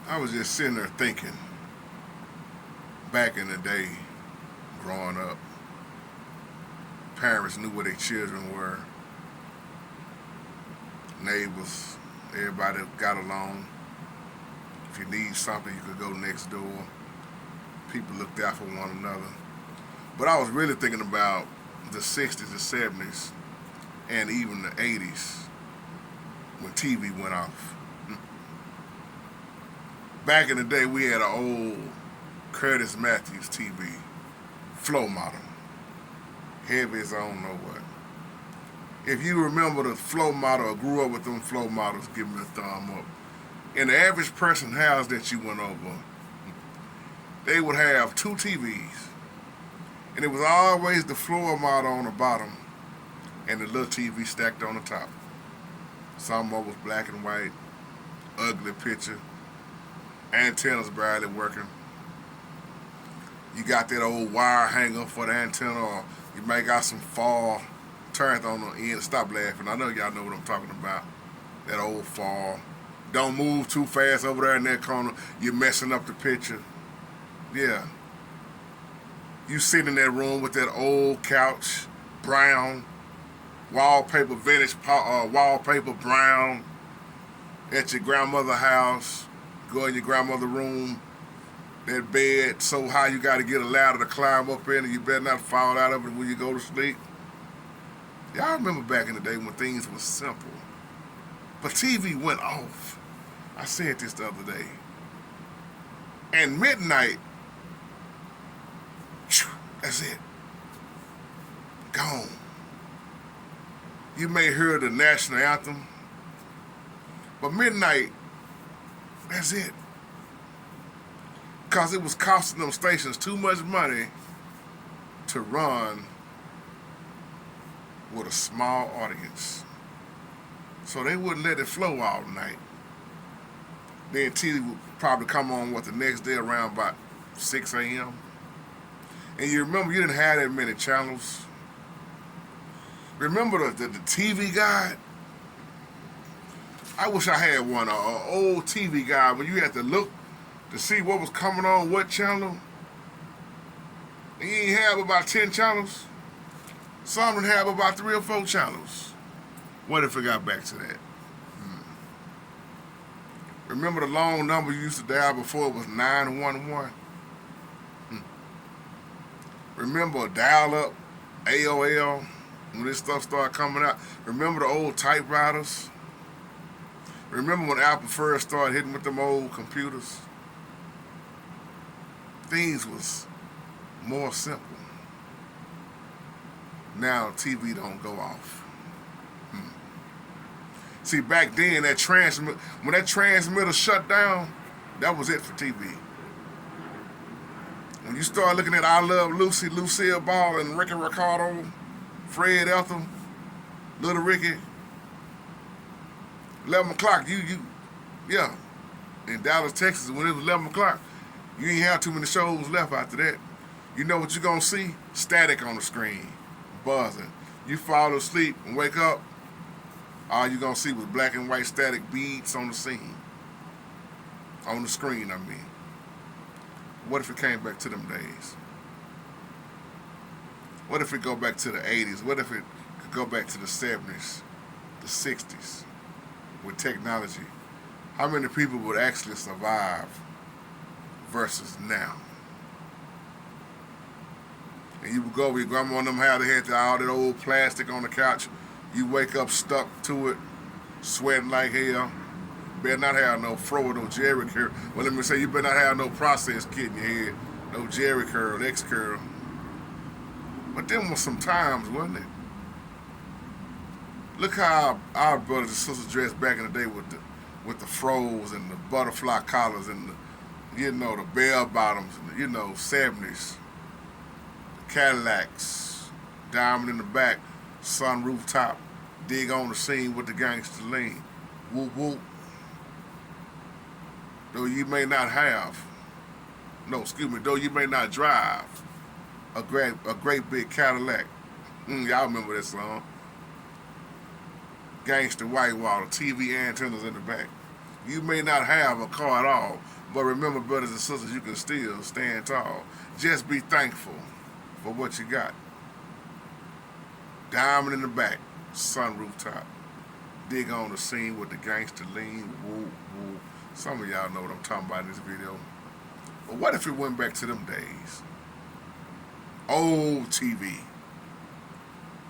I was just sitting there thinking, back in the day, growing up, parents knew where their children were, neighbors, everybody got along. If you need something, you could go next door. People looked out for one another. But I was really thinking about the 60s and 70s and even the 80s when TV went off. Back in the day, we had an old Curtis Matthews TV, flow model, heavy as I don't know what. If you remember the flow model or grew up with them flow models, give me a thumb up. In the average person house that you went over, they would have two TVs, and it was always the floor model on the bottom and the little TV stacked on the top. Some of it was black and white, ugly picture, antennas barely working. You got that old wire hanger for the antenna, or you may got some fall turned on the end. Stop laughing. I know y'all know what I'm talking about. That old fall. Don't move too fast over there in that corner. You're messing up the picture. Yeah. You sit in that room with that old couch, brown, wallpaper vintage, wallpaper brown, at your grandmother's house. Go in your grandmother's room. That bed so high you got to get a ladder to climb up in, and you better not fall out of it when you go to sleep. Y'all remember back in the day when things were simple. But TV went off. I said this the other day. And midnight, that's it. Gone. You may hear the national anthem, but midnight, that's it. Because it was costing them stations too much money to run with a small audience. So they wouldn't let it flow all night. Then TV would probably come on the next day around about 6 a.m. And you remember you didn't have that many channels. Remember the TV guide? I wish I had one, an old TV guide when you had to look to see what was coming on what channel. And you ain't have about 10 channels. Some would have about 3 or 4 channels. What if we got back to that? Remember the long number you used to dial before it was 911? Remember dial-up, AOL, when this stuff started coming out? Remember the old typewriters? Remember when Apple first started hitting with them old computers? Things was more simple. Now TV don't go off. See, back then, when that transmitter shut down, that was it for TV. When you start looking at I Love Lucy, Lucille Ball, and Ricky Ricardo, Fred Ethel, Little Ricky, 11 o'clock, yeah. In Dallas, Texas, when it was 11 o'clock, you ain't have too many shows left after that. You know what you're going to see? Static on the screen, buzzing. You fall asleep and wake up, all you're going to see was black and white static beads on the scene. On the screen, I mean. What if it came back to them days? What if it go back to the 80s? What if it could go back to the 70s, the 60s, with technology? How many people would actually survive versus now? And you would go with your grandma and them how they had all that old plastic on the couch. You wake up stuck to it, sweating like hell. Better not have no fro or no Jerry curl. Well, let me say, you better not have no processed kid in your head. No Jerry curl, X curl. But them was some times, wasn't it? Look how our brothers and sisters dressed back in the day with the fros and the butterfly collars and the bell bottoms, 70s. The Cadillacs, diamond in the back, sunroof top, dig on the scene with the gangster lean. Whoop whoop. Though you may not drive a great big Cadillac. Y'all remember that song. Gangster white wall, TV antennas in the back. You may not have a car at all, But remember, brothers and sisters, you can still stand tall. Just be thankful for what you got. Diamond in the back, sunroof top. Dig on the scene with the gangster lean. Woo, woo. Some of y'all know what I'm talking about in this video. But what if we went back to them days? Old TV.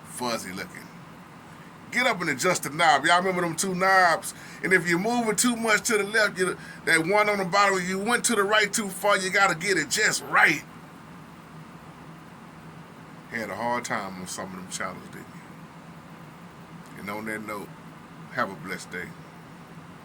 Fuzzy looking. Get up and adjust the knob. Y'all remember them two knobs? And if you're moving too much to the left, that one on the bottom, you went to the right too far, you got to get it just right. Had a hard time on some of them channels, didn't you? And on that note, have a blessed day.